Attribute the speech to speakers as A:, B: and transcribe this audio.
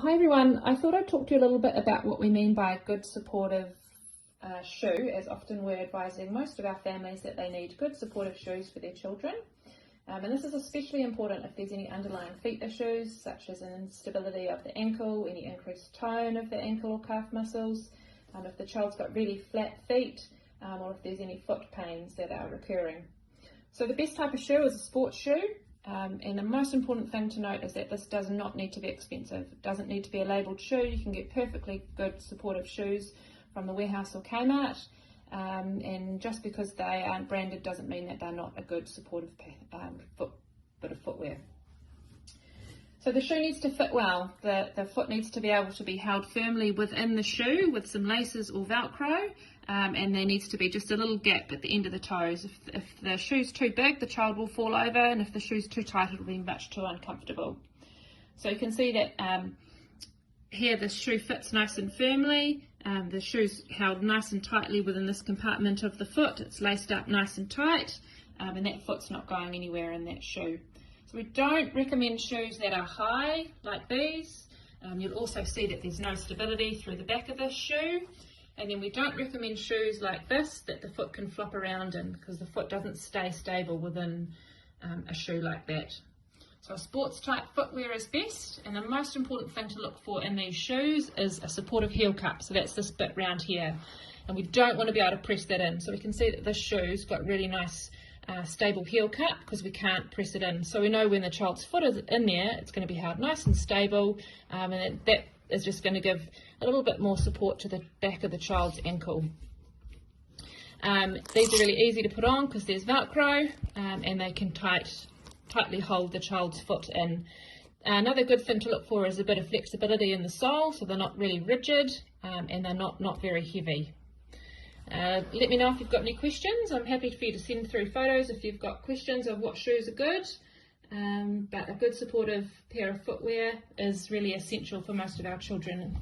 A: Hi everyone, I thought I'd talk to you a little bit about what we mean by a good supportive shoe, as often we're advising most of our families that they need good supportive shoes for their children. And this is especially important if there's any underlying feet issues, such as an instability of the ankle, any increased tone of the ankle or calf muscles, if the child's got really flat feet, or if there's any foot pains that are recurring. So the best type of shoe is a sports shoe. And the most important thing to note is that this does not need to be expensive. It doesn't need to be a labelled shoe. You can get perfectly good supportive shoes from the warehouse or Kmart. And just because they aren't branded doesn't mean that they're not a good supportive bit of footwear. So the shoe needs to fit well. The foot needs to be able to be held firmly within the shoe with some laces or Velcro, and there needs to be just a little gap at the end of the toes. If the shoe's too big, the child will fall over, and if the shoe's too tight, it'll be much too uncomfortable. So you can see that here the shoe fits nice and firmly. The shoe's held nice and tightly within this compartment of the foot. It's laced up nice and tight, and that foot's not going anywhere in that shoe. So we don't recommend shoes that are high like these. You'll also see that there's no stability through the back of this shoe. And then we don't recommend shoes like this that the foot can flop around in, because the foot doesn't stay stable within a shoe like that. So a sports type footwear is best, and the most important thing to look for in these shoes is a supportive heel cup. So that's this bit round here, and we don't want to be able to press that in. So we can see that this shoe's got really nice stable heel cup because we can't press it in. So we know when the child's foot is in there, it's going to be held nice and stable, and that is just going to give a little bit more support to the back of the child's ankle. These are really easy to put on because there's Velcro, and they can tightly hold the child's foot in. Another good thing to look for is a bit of flexibility in the sole, so they're not really rigid, and they're not very heavy. Let me know if you've got any questions. I'm happy for you to send through photos if you've got questions of what shoes are good. But a good supportive pair of footwear is really essential for most of our children.